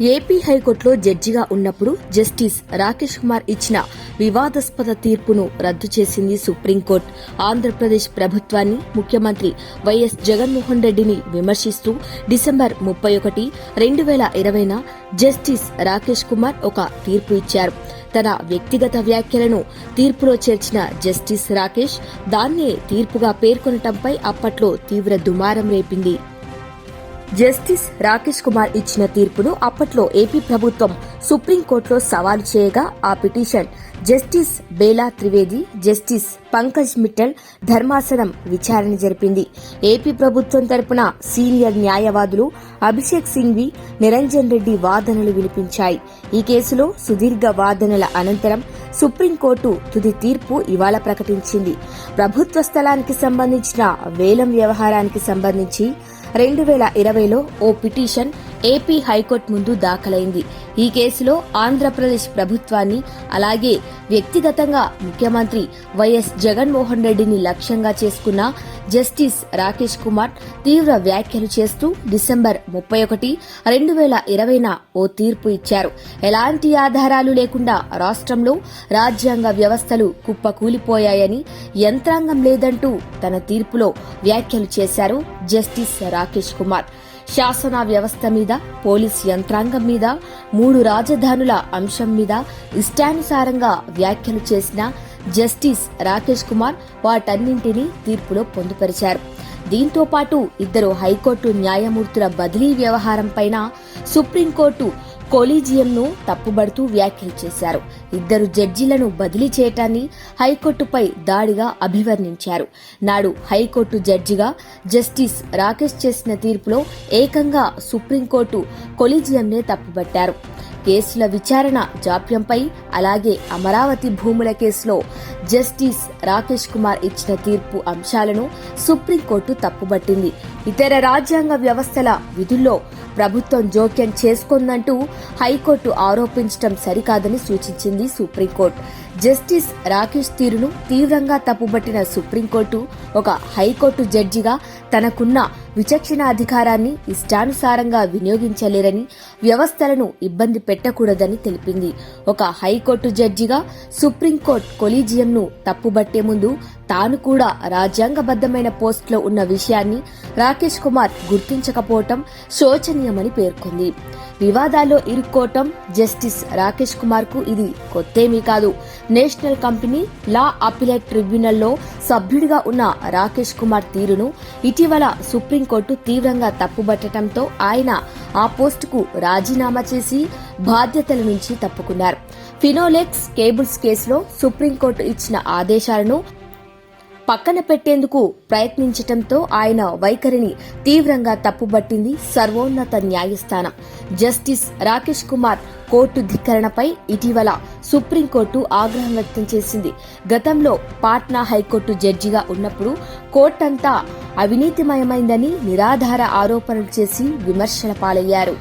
AP హైకోర్టులో జడ్జిగా ఉన్నప్పుడు జస్టిస్ రాకేష్ కుమార్ ఇచ్చిన వివాదాస్పద తీర్పును రద్దు చేసింది సుప్రీంకోర్టు. ఆంధ్రప్రదేశ్ ప్రభుత్వాన్ని, ముఖ్యమంత్రి వైఎస్ జగన్మోహన్ రెడ్డిని విమర్శిస్తూ డిసెంబర్ 31, 2020న జస్టిస్ రాకేష్ కుమార్ ఒక తీర్పు ఇచ్చారు. తన వ్యక్తిగత వ్యాఖ్యలను తీర్పులో చేర్చిన జస్టిస్ రాకేష్ దాన్నే తీర్పుగా పేర్కొనటంపై అప్పట్లో తీవ్ర దుమారం రేపింది. జస్టిస్ రాకేష్ కుమార్ ఇచ్చిన తీర్పును అప్పట్లో ఏపీ ప్రభుత్వం సుప్రీంకోర్టులో సవాలు చేయగా ఆ petition justice Bela Trivedi, justice Pankaj Mittal ధర్మాసనం విచారణ జరిపింది. ఏపీ ప్రభుత్వం తరపున సీనియర్ న్యాయవాదులు అభిషేక్ సింఘ్వి, నిరంజన్ రెడ్డి వాదనలు వినిపించాయి. ఈ కేసులో సుదీర్ఘ వాదనల అనంతరం సుప్రీంకోర్టు తుది తీర్పు ఇవాళ ప్రకటించింది. ప్రభుత్వ స్థలానికి సంబంధించిన వేలం వ్యవహారానికి సంబంధించి 2020లో ఓ పిటిషన్ ఏపీ హైకోర్టు ముందు దాఖలైంది. ఈ కేసులో ఆంధ్రప్రదేశ్ ప్రభుత్వాన్ని, అలాగే వ్యక్తిగతంగా ముఖ్యమంత్రి వైఎస్ జగన్మోహన్ రెడ్డిని లక్ష్యంగా చేసుకున్న జస్టిస్ రాకేష్ కుమార్ తీవ్ర వ్యాఖ్యలు చేస్తూ డిసెంబర్ 31, 2020న ఓ తీర్పు ఇచ్చారు. ఎలాంటి ఆధారాలు లేకుండా రాష్ట్రంలో రాజ్యాంగ వ్యవస్థలు కుప్పకూలిపోయాయని, యంత్రాంగం లేదంటూ తన తీర్పులో వ్యాఖ్యలు చేశారు జస్టిస్ రాకేష్ కుమార్. శాసన వ్యవస్థ మీద, పోలీస్ యంత్రాంగం మీద, 3 రాజధానుల అంశం మీద ఇష్టానుసారంగా వ్యాఖ్యలు చేసిన జస్టిస్ రాకేష్ కుమార్ వాటన్నింటినీ తీర్పులో పొందుపరిచారు. దీంతో పాటు 2 హైకోర్టు న్యాయమూర్తుల బదిలీ వ్యవహారంపైన సుప్రీంకోర్టు కొలీజియంను తప్పుబడుతూ వ్యాఖ్యలు చేశారు. 2 జడ్జీలను బదిలీ చేయటాన్ని హైకోర్టుపై దాడిగా అభివర్ణించారు. నాడు హైకోర్టు జడ్జిగా జస్టిస్ రాకేష్ చేసిన తీర్పులో ఏకంగా సుప్రీంకోర్టు కొలీజియంనే తప్పుబట్టారు. కేసుల విచారణ జాప్యంపై, అలాగే అమరావతి భూముల కేసులో జస్టిస్ రాకేష్ కుమార్ ఇచ్చిన తీర్పు అంశాలను సుప్రీంకోర్టు తప్పుబట్టింది. ఇతర రాజ్యాంగ వ్యవస్థల విధుల్లో ప్రభుత్వం జోక్యం చేసుకుందంటూ హైకోర్టు ఆరోపించడం సరికాదని సూచించింది సుప్రీంకోర్టు. జస్టిస్ రాకేష్ తీరును తీవ్రంగా తప్పుబట్టిన సుప్రీంకోర్టు ఒక హైకోర్టు జడ్జిగా తనకున్న విచక్షణాధికారాన్ని ఇష్టానుసారంగా వినియోగించలేరని, వ్యవస్థలను ఇబ్బంది పెట్టకూడదని తెలిపింది. ఒక హైకోర్టు జడ్జిగా సుప్రీంకోర్టు కొలీజియంను తప్పుబట్టే ముందు తాను కూడా రాజ్యాంగబద్దమైన పోస్టులో ఉన్న విషయాన్ని రాకేష్ కుమార్ గుర్తించకపోవటం శోచనీయమని పేర్కొంది. వివాదాల్లో ఇరుక్కోవటం జస్టిస్ రాకేష్ కుమార్ కు ఇది కొత్తేమీ కాదు. నేషనల్ కంపెనీ లా అప్పీలేట్ ట్రిబ్యునల్లో సభ్యుడిగా ఉన్న రాకేష్ కుమార్ తీరును ఇటీవల సుప్రీంకోర్టు తీవ్రంగా తప్పుబట్టడంతో ఆయన ఆ పోస్టుకు రాజీనామా చేసి బాధ్యతల నుంచి తప్పుకున్నారు. ఫినోలెక్స్ కేబుల్స్ కేసులో సుప్రీంకోర్టు ఇచ్చిన ఆదేశాలను పక్కన పెట్టేందుకు ప్రయత్నించటంతో ఆయన వైఖరిని తీవ్రంగా తప్పుబట్టింది సర్వోన్నత న్యాయస్థానం. జస్టిస్ రాకేష్ కుమార్ కోర్టు ధిక్కరణపై ఇటీవల సుప్రీంకోర్టు ఆగ్రహం వ్యక్తం చేసింది. గతంలో పాట్నా హైకోర్టు జడ్జిగా ఉన్నప్పుడు కోర్టంతా అవినీతిమయమైందని నిరాధార ఆరోపణలు చేసి విమర్శల పాలయ్యారు.